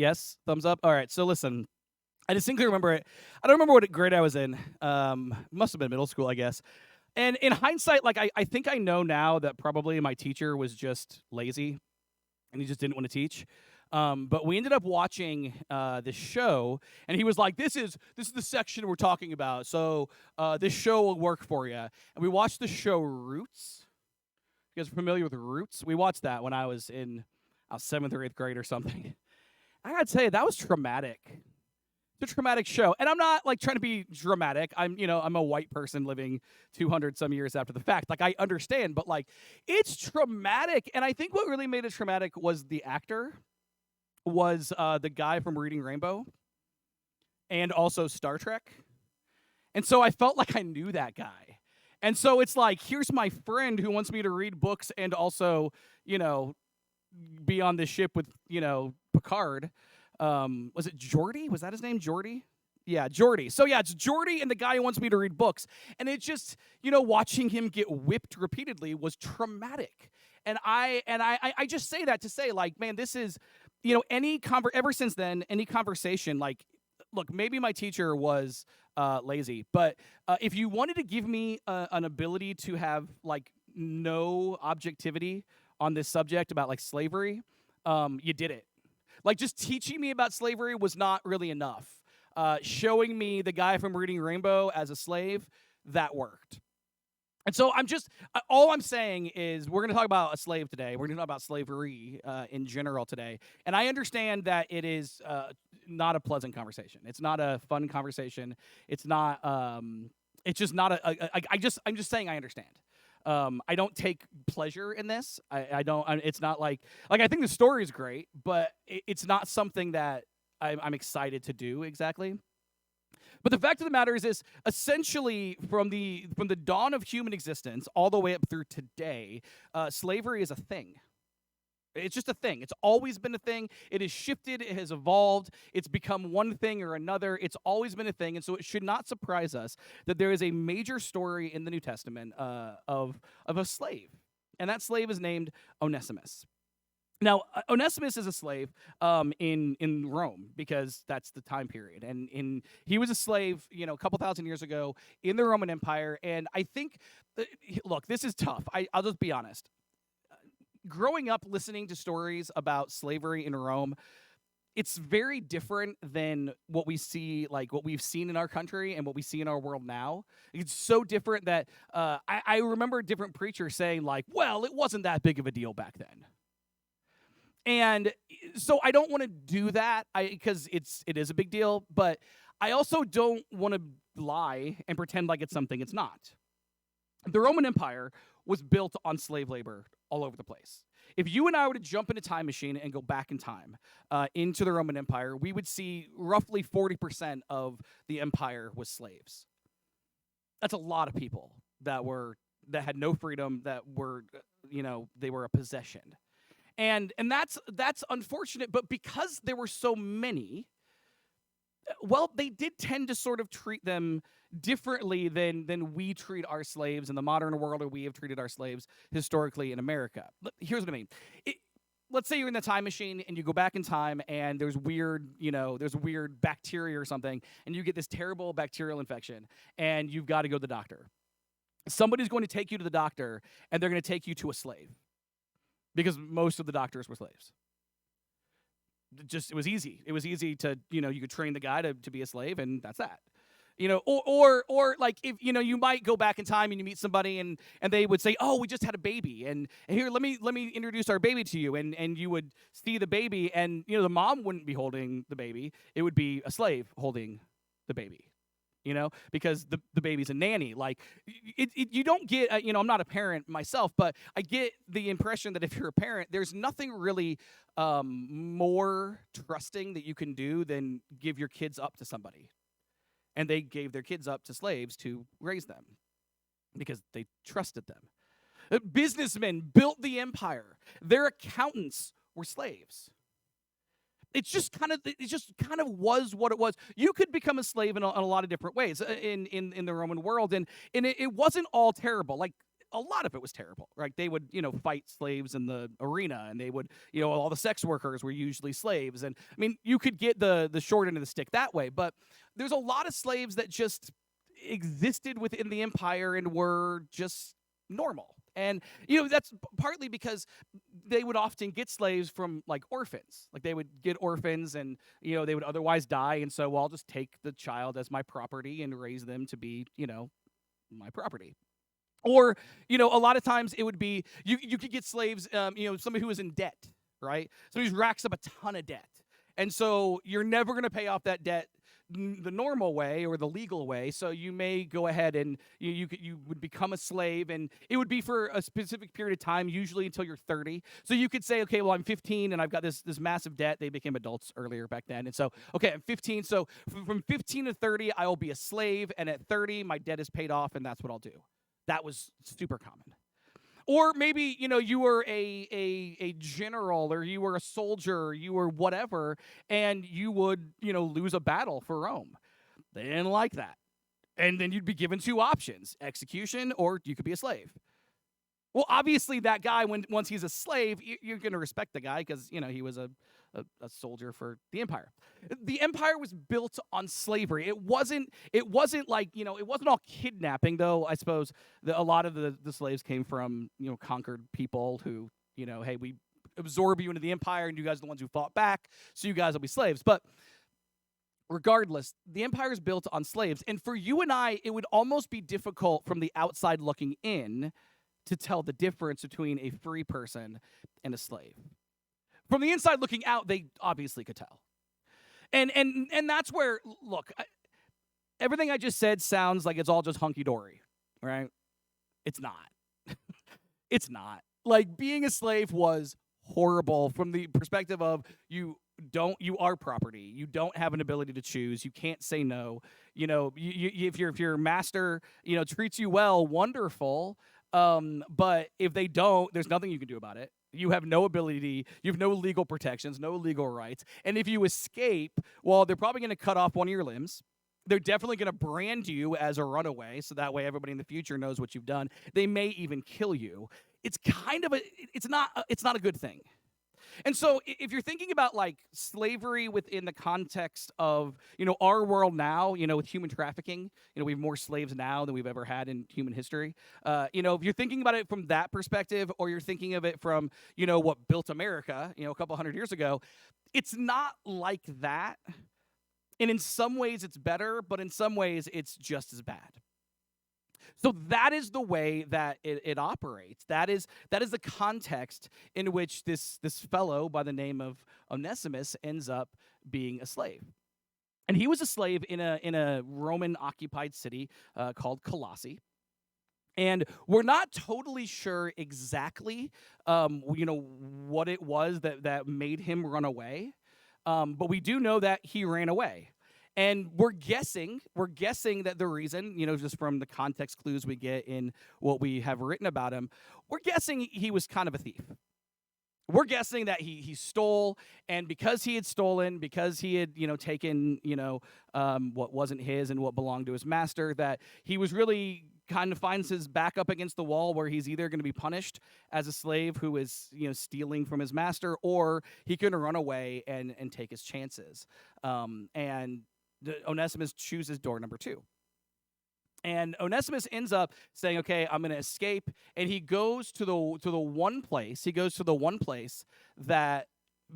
Yes, thumbs up. All right. So listen, I distinctly remember it. I don't remember what grade I was in. Must have been middle school, I guess. And in hindsight, like I think I know now that probably my teacher was just lazy and he just didn't want to teach. But we ended up watching this show, and he was like, "This is the section we're talking about. So this show will work for you." And we watched the show Roots. You guys are familiar with Roots? We watched that when I was in seventh or eighth grade or something. I gotta tell you, that was traumatic. It's a traumatic show, and I'm not like trying to be dramatic. I'm a white person living 200 some years after the fact. Like I understand, but like it's traumatic, and I think what really made it traumatic was the actor was the guy from Reading Rainbow and also Star Trek, and so I felt like I knew that guy. And so it's like, here's my friend who wants me to read books and also, be on this ship with, Picard. Was it Geordi? Was that his name, Geordi? Yeah, Geordi. So yeah, it's Geordi and the guy who wants me to read books. And it just, watching him get whipped repeatedly was traumatic. And I just say that to say, like, man, this is, ever since then, any conversation, like, look, maybe my teacher was lazy, but if you wanted to give me an ability to have like no objectivity on this subject about like slavery, you did it. Like just teaching me about slavery was not really enough. Showing me the guy from Reading Rainbow as a slave, that worked. And so all I'm saying is we're going to talk about a slave today. We're going to talk about slavery in general today. And I understand that it is not a pleasant conversation. It's not a fun conversation. It's not, it's just not I'm just saying I understand. I don't take pleasure in this. It's not like I think the story is great, but it's not something that I'm excited to do exactly. But the fact of the matter is this: essentially, from the dawn of human existence all the way up through today, slavery is a thing. It's just a thing. It's always been a thing. It has shifted. It has evolved. It's become one thing or another. It's always been a thing. And so it should not surprise us that there is a major story in the New Testament of a slave. And that slave is named Onesimus. Now, Onesimus is a slave in Rome because that's the time period. And he was a slave, a couple thousand years ago in the Roman Empire. And I think, look, this is tough. I'll just be honest. Growing up listening to stories about slavery in Rome, it's very different than what we see, like what we've seen in our country and what we see in our world now. It's so different that I remember different preachers saying like, well, it wasn't that big of a deal back then. And so I don't want to do that because it is a big deal, but I also don't want to lie and pretend like it's something it's not. The Roman Empire was built on slave labor all over the place. If you and I were to jump in a time machine and go back in time into the Roman Empire, we would see roughly 40% of the empire was slaves. That's a lot of people that had no freedom, that were, they were a possession. And that's unfortunate, but because there were so many, well, they did tend to sort of treat them differently than we treat our slaves in the modern world, or we have treated our slaves historically in America. Here's what I mean. Let's say you're in the time machine and you go back in time and there's weird bacteria or something, and you get this terrible bacterial infection and you've got to go to the doctor. Somebody's going to take you to the doctor and they're going to take you to a slave. Because most of the doctors were slaves. It was easy. It was easy to, you could train the guy to be a slave, and that's that. Or like if you might go back in time and you meet somebody and they would say, "Oh, we just had a baby, and here let me introduce our baby to you," and you would see the baby, and the mom wouldn't be holding the baby; it would be a slave holding the baby. Because the baby's a nanny. Like, you don't get, I'm not a parent myself, but I get the impression that if you're a parent, there's nothing really more trusting that you can do than give your kids up to somebody. And they gave their kids up to slaves to raise them because they trusted them. Businessmen built the empire. Their accountants were slaves. It just kind of was what it was. You could become a slave in a lot of different ways in the Roman world, and it wasn't all terrible. Like, a lot of it was terrible, right? They would, fight slaves in the arena, and they would, all the sex workers were usually slaves. And I mean, you could get the short end of the stick that way, but there's a lot of slaves that just existed within the empire and were just normal. And that's partly because they would often get slaves from like orphans. Like they would get orphans, and they would otherwise die, and so, well, I'll just take the child as my property and raise them to be, my property. Or, a lot of times it would be you could get slaves, somebody who was in debt, right? Somebody who racks up a ton of debt. And so you're never going to pay off that debt the normal way or the legal way. So you may go ahead and you would become a slave, and it would be for a specific period of time, usually until you're 30. So you could say, okay, well, I'm 15 and I've got this massive debt. They became adults earlier back then. And so, okay, I'm 15. So from 15 to 30, I will be a slave. And at 30, my debt is paid off, and that's what I'll do. That was super common. Or maybe, you were a general, or you were a soldier, or you were whatever, and you would, lose a battle for Rome. They didn't like that. And then you'd be given two options: execution, or you could be a slave. Well, obviously that guy, once he's a slave, you're going to respect the guy because, he was a soldier for the empire. The empire was built on slavery. It wasn't like, it wasn't all kidnapping, though I suppose a lot of the slaves came from, conquered people who, hey, we absorb you into the empire, and you guys are the ones who fought back, so you guys will be slaves. But regardless, the empire is built on slaves. And for you and I, it would almost be difficult from the outside looking in to tell the difference between a free person and a slave. From the inside looking out, they obviously could tell. And that's where, look, everything I just said sounds like it's all just hunky-dory, right? It's not. It's not. Like, being a slave was horrible from the perspective of you are property. You don't have an ability to choose. You can't say no. If your master, treats you well, wonderful. But if they don't, there's nothing you can do about it. You have no ability, you have no legal protections, no legal rights. And if you escape, well, they're probably going to cut off one of your limbs. They're definitely going to brand you as a runaway, so that way everybody in the future knows what you've done. They may even kill you. It's kind of it's not a good thing. And so if you're thinking about like slavery within the context of, our world now, with human trafficking, we have more slaves now than we've ever had in human history. If you're thinking about it from that perspective, or you're thinking of it from, what built America, a couple hundred years ago, it's not like that. And in some ways it's better, but in some ways it's just as bad. So that is the way that it operates. That is the context in which this fellow by the name of Onesimus ends up being a slave. And he was a slave in a Roman occupied city called Colossae. And we're not totally sure exactly what it was that made him run away. But we do know that he ran away. And we're guessing that the reason, just from the context clues we get in what we have written about him, we're guessing he was kind of a thief. We're guessing that he stole, and because he had stolen, because he had, taken, what wasn't his and what belonged to his master, that he was really kind of finds his back up against the wall, where he's either going to be punished as a slave who is, stealing from his master, or he can run away and take his chances. And Onesimus chooses door number 2. And Onesimus ends up saying, okay, I'm going to escape. And he goes to the one place. He goes to the one place that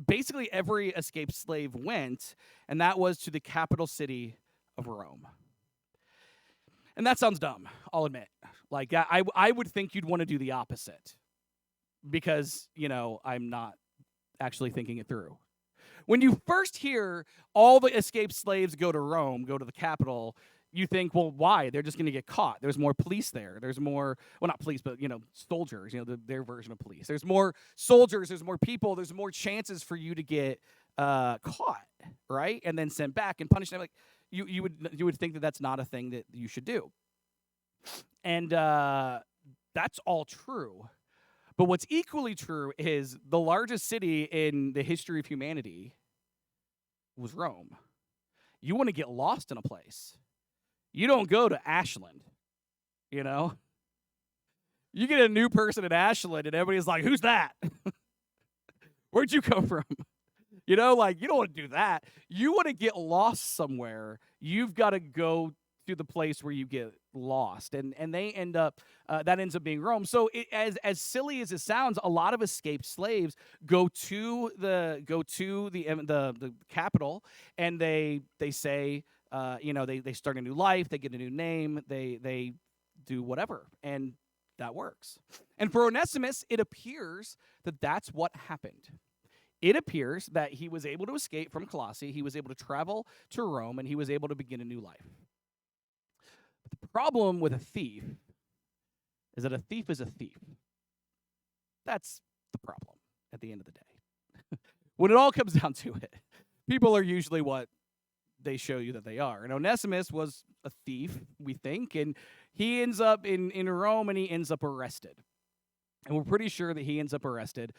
basically every escaped slave went, and that was to the capital city of Rome. And that sounds dumb, I'll admit. Like, I would think you'd want to do the opposite, because, I'm not actually thinking it through. When you first hear all the escaped slaves go to Rome, go to the capital, you think, well, why? They're just going to get caught. There's more police there. There's more, well, not police, but, soldiers, their version of police. There's more soldiers. There's more people. There's more chances for you to get caught, right? And then sent back and punished. Like, you would think that that's not a thing that you should do. And that's all true. But what's equally true is the largest city in the history of humanity was Rome. You want to get lost in a place, you don't go to Ashland, You get a new person in Ashland, and everybody's like, "Who's that? Where'd you come from?" You know, like, you don't want to do that. You want to get lost somewhere. You've got to go to the place where you get lost, and they end up that ends up being Rome. So as silly as it sounds, a lot of escaped slaves go to the capital, and they say, they start a new life, they get a new name, they do whatever, and that works. And for Onesimus, it appears that that's what happened. It appears that he was able to escape from Colossae, he was able to travel to Rome, and he was able to begin a new life. But the problem with a thief is that a thief is a thief. That's the problem at the end of the day. When it all comes down to it, people are usually what they show you that they are. And Onesimus was a thief, we think, and he ends up in Rome, and he ends up arrested. And we're pretty sure that he ends up arrested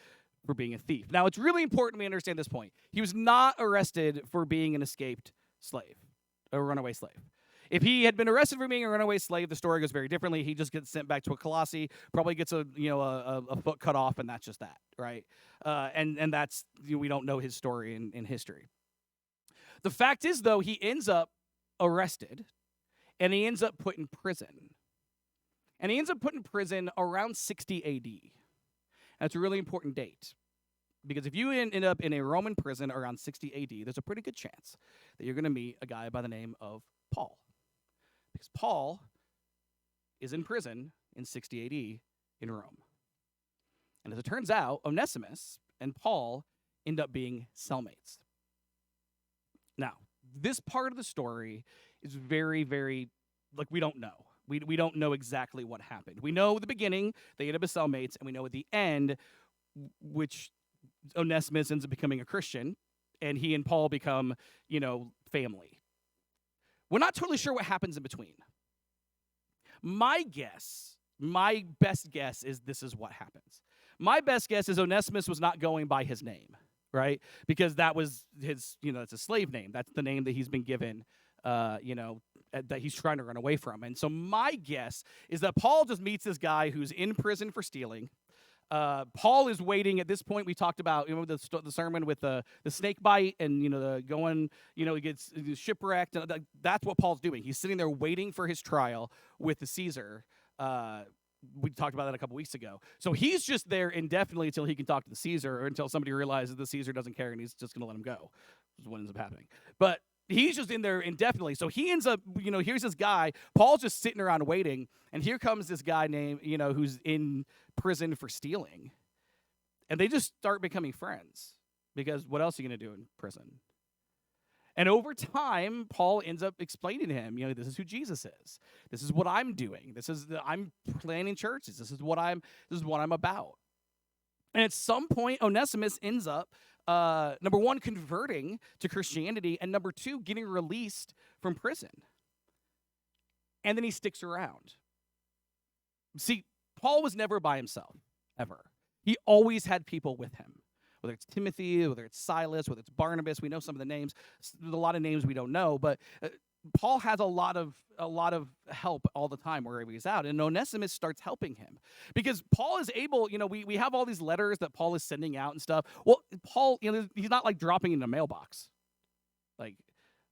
for being a thief. Now, it's really important we understand this point. He was not arrested for being an escaped slave, a runaway slave. If he had been arrested for being a runaway slave, the story goes very differently. He just gets sent back to a Colossae, probably gets a foot cut off, and that's just that, right? And that's, we don't know his story in history. The fact is, though, he ends up arrested, and he ends up put in prison. And he ends up put in prison around 60 AD. That's a really important date, because if you end up in a Roman prison around 60 AD, there's a pretty good chance that you're going to meet a guy by the name of Paul. Because Paul is in prison in 60 AD in Rome. And as it turns out, Onesimus and Paul end up being cellmates. Now, this part of the story is very, very, we don't know. We don't know exactly what happened. We know the beginning, they end up as cellmates, and we know at the end, which Onesimus ends up becoming a Christian, and he and Paul become, family. We're not totally sure what happens in between. My best guess is this is what happens. My best guess is Onesimus was not going by his name, right? Because that was his, it's a slave name. That's the name that he's been given, that he's trying to run away from. And so my guess is that Paul just meets this guy who's in prison for stealing. Paul is waiting at this point. We talked about the sermon with the snake bite and he gets shipwrecked, and that's what Paul's doing. He's sitting there waiting for his trial with the Caesar. We talked about that a couple weeks ago. So he's just there indefinitely until he can talk to the Caesar, or until somebody realizes the Caesar doesn't care and he's just going to let him go. This is what ends up happening. But he's just in there indefinitely. So he ends up, here's this guy. Paul's just sitting around waiting, and here comes this guy named, who's in prison for stealing. And they just start becoming friends, because what else are you going to do in prison? And over time, Paul ends up explaining to him, this is who Jesus is. This is what I'm doing. I'm planning churches. This is what I'm about. And at some point, Onesimus ends up, number one, converting to Christianity, and number two, getting released from prison. And then he sticks around. See, Paul was never by himself, ever. He always had people with him. Whether it's Timothy, whether it's Silas, whether it's Barnabas, we know some of the names. There's a lot of names we don't know, but Paul has a lot of help all the time wherever he's out, and Onesimus starts helping him, because Paul is able. We have all these letters that Paul is sending out and stuff. Well, Paul, he's not like dropping in a mailbox. Like,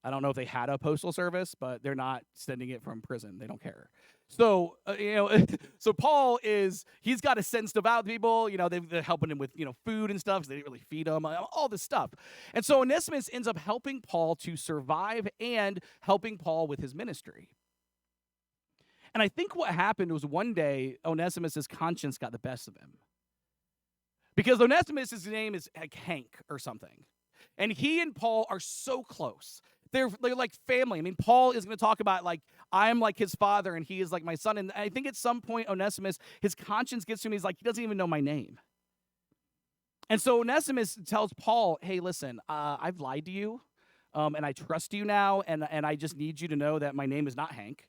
I don't know if they had a postal service, but they're not sending it from prison. They don't care. So, so Paul he's got to send stuff out to people. They're helping him with, food and stuff, because they didn't really feed him, all this stuff. And so Onesimus ends up helping Paul to survive and helping Paul with his ministry. And I think what happened was one day Onesimus' conscience got the best of him. Because Onesimus' name is like Hank or something. And he and Paul are so close. They're like family. I mean, Paul is going to talk about, like, I'm like his father and he is like my son. And I think at some point, Onesimus, his conscience gets to him. He's like, he doesn't even know my name. And so Onesimus tells Paul, hey, listen, I've lied to you, and I trust you now, and I just need you to know that my name is not Hank.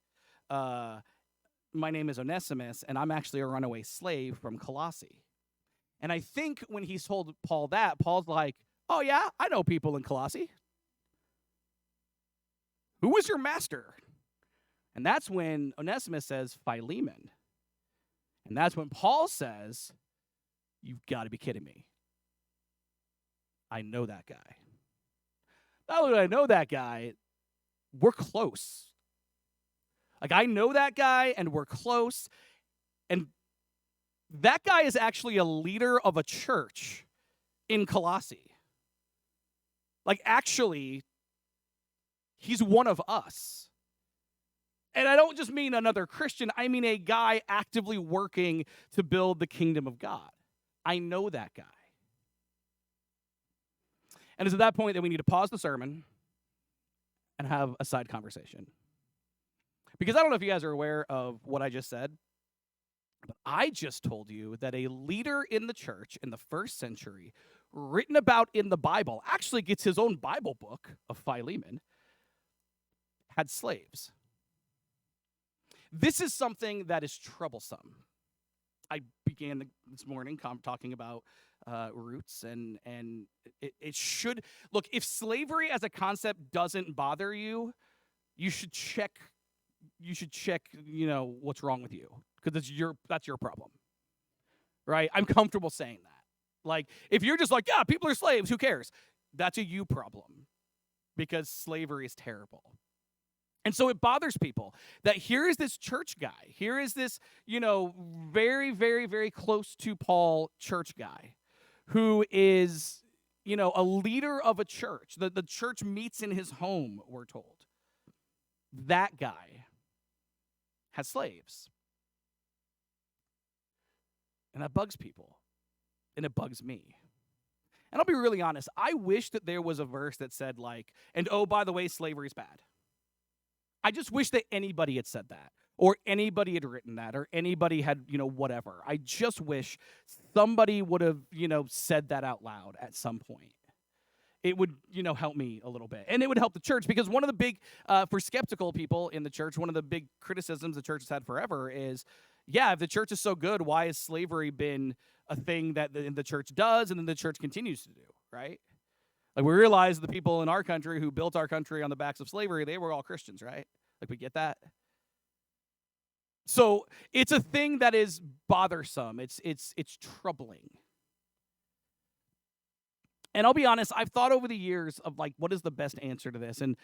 My name is Onesimus, and I'm actually a runaway slave from Colossae. And I think when he told Paul that, Paul's like, oh, yeah, I know people in Colossae. Who was your master? And that's when Onesimus says Philemon. And that's when Paul says, you've got to be kidding me. I know that guy. Not only do I know that guy, we're close. Like, I know that guy, and we're close. And that guy is actually a leader of a church in Colossae. Like, actually, he's one of us. And I don't just mean another Christian. I mean a guy actively working to build the kingdom of God. I know that guy. And it's at that point that we need to pause the sermon and have a side conversation. Because I don't know if you guys are aware of what I just said, but I just told you that a leader in the church in the first century, written about in the Bible, actually gets his own Bible book of Philemon, had slaves. This is something that is troublesome. I began this morning talking about roots, and it should look. If slavery as a concept doesn't bother you, you should check. You should check. What's wrong with you, because that's your problem, right? I'm comfortable saying that. Like, if you're just like, yeah, people are slaves, who cares? That's a you problem, because slavery is terrible. And so it bothers people that here is this church guy. Here is this, very, very, very close to Paul church guy who is, a leader of a church. The church meets in his home, we're told. That guy has slaves. And that bugs people. And it bugs me. And I'll be really honest. I wish that there was a verse that said, like, and oh, by the way, slavery is bad. I just wish that anybody had said that, or anybody had written that, or anybody had, whatever. I just wish somebody would have, said that out loud at some point. It would, help me a little bit. And it would help the church, because one of the big, for skeptical people in the church, one of the big criticisms the church has had forever is, yeah, if the church is so good, why has slavery been a thing that the church does and then the church continues to do, right? Like, we realize the people in our country who built our country on the backs of slavery, they were all Christians, right? Like, we get that. So it's a thing that is bothersome. It's troubling. And I'll be honest, I've thought over the years of, like, what is the best answer to this? And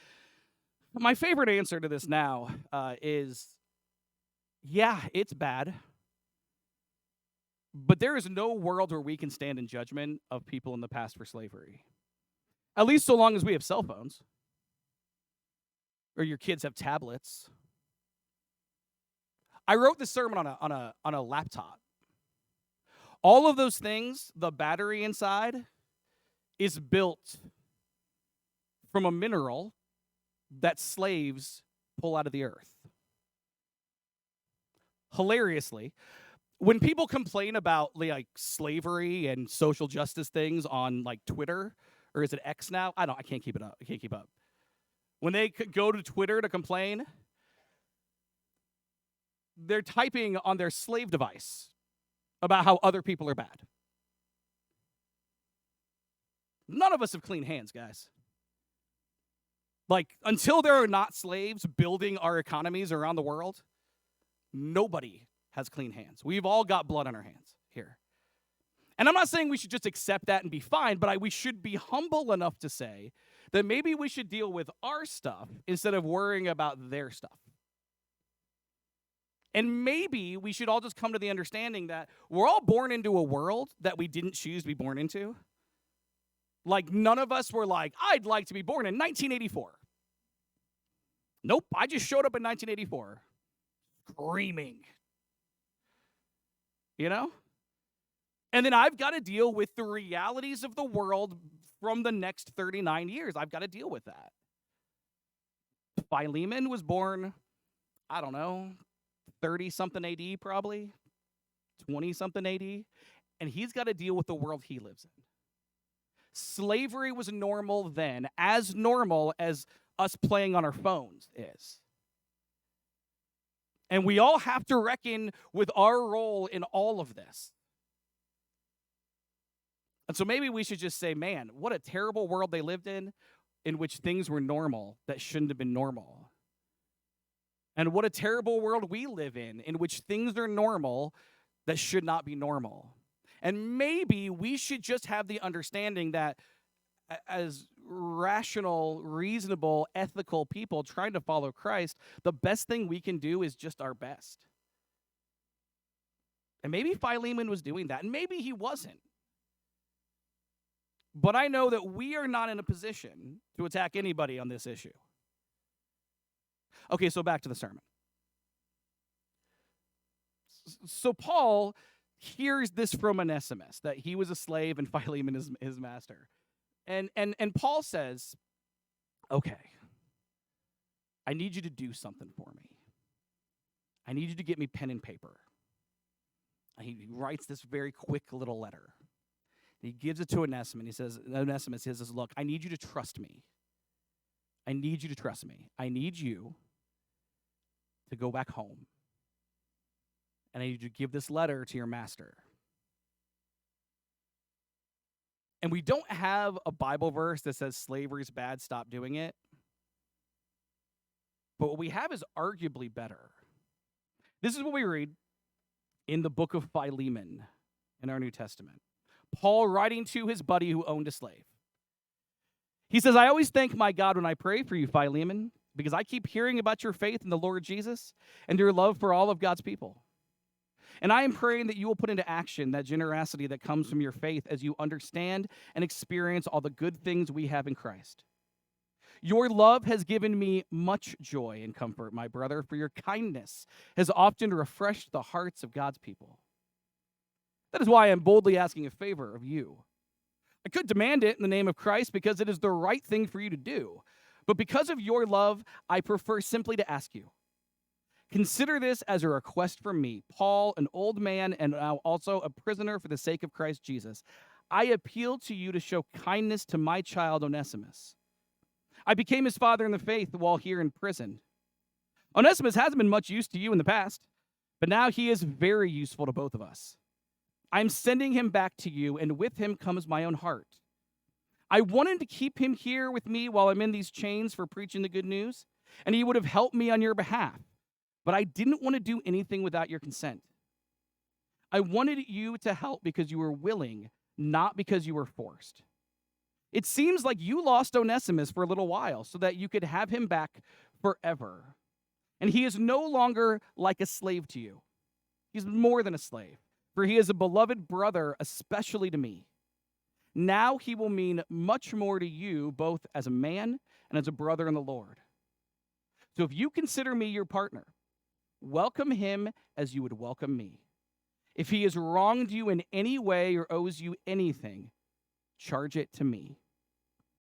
my favorite answer to this now is, yeah, it's bad. But there is no world where we can stand in judgment of people in the past for slavery. At least so long as we have cell phones. Or your kids have tablets. I wrote this sermon on a laptop. All of those things, the battery inside, is built from a mineral that slaves pull out of the earth. Hilariously, when people complain about, like, slavery and social justice things on, like, Twitter, or is it X now? I can't keep it up. I can't keep up. When they go to Twitter to complain, they're typing on their slave device about how other people are bad. None of us have clean hands, guys. Like, until there are not slaves building our economies around the world, nobody has clean hands. We've all got blood on our hands here. And I'm not saying we should just accept that and be fine, but we should be humble enough to say that maybe we should deal with our stuff instead of worrying about their stuff. And maybe we should all just come to the understanding that we're all born into a world that we didn't choose to be born into. Like, none of us were like, I'd like to be born in 1984. Nope, I just showed up in 1984 screaming. And then I've got to deal with the realities of the world from the next 39 years. I've got to deal with that. Philemon was born, 30-something AD probably, 20-something AD, and he's got to deal with the world he lives in. Slavery was normal then, as normal as us playing on our phones is. And we all have to reckon with our role in all of this. And so maybe we should just say, man, what a terrible world they lived in which things were normal that shouldn't have been normal. And what a terrible world we live in which things are normal that should not be normal. And maybe we should just have the understanding that as rational, reasonable, ethical people trying to follow Christ, the best thing we can do is just our best. And maybe Philemon was doing that, and maybe he wasn't. But I know that we are not in a position to attack anybody on this issue. Okay, so back to the sermon. So Paul hears this from Onesimus, that he was a slave and Philemon is his master. And Paul says, okay, I need you to do something for me. I need you to get me pen and paper. He writes this very quick little letter. He gives it to Onesimus. Onesimus says, look, I need you to trust me. I need you to trust me. I need you to go back home. And I need you to give this letter to your master. And we don't have a Bible verse that says slavery is bad, stop doing it. But what we have is arguably better. This is what we read in the book of Philemon in our New Testament. Paul writing to his buddy who owned a slave. He says, I always thank my God when I pray for you, Philemon, because I keep hearing about your faith in the Lord Jesus and your love for all of God's people. And I am praying that you will put into action that generosity that comes from your faith as you understand and experience all the good things we have in Christ. Your love has given me much joy and comfort, my brother, for your kindness has often refreshed the hearts of God's people. That is why I am boldly asking a favor of you. I could demand it in the name of Christ because it is the right thing for you to do. But because of your love, I prefer simply to ask you. Consider this as a request from me, Paul, an old man and now also a prisoner for the sake of Christ Jesus. I appeal to you to show kindness to my child Onesimus. I became his father in the faith while here in prison. Onesimus hasn't been much use to you in the past, but now he is very useful to both of us. I'm sending him back to you, and with him comes my own heart. I wanted to keep him here with me while I'm in these chains for preaching the good news, and he would have helped me on your behalf, but I didn't want to do anything without your consent. I wanted you to help because you were willing, not because you were forced. It seems like you lost Onesimus for a little while so that you could have him back forever. And he is no longer like a slave to you. He's more than a slave, for he is a beloved brother, especially to me. Now he will mean much more to you, both as a man and as a brother in the Lord. So if you consider me your partner, welcome him as you would welcome me. If he has wronged you in any way or owes you anything, charge it to me.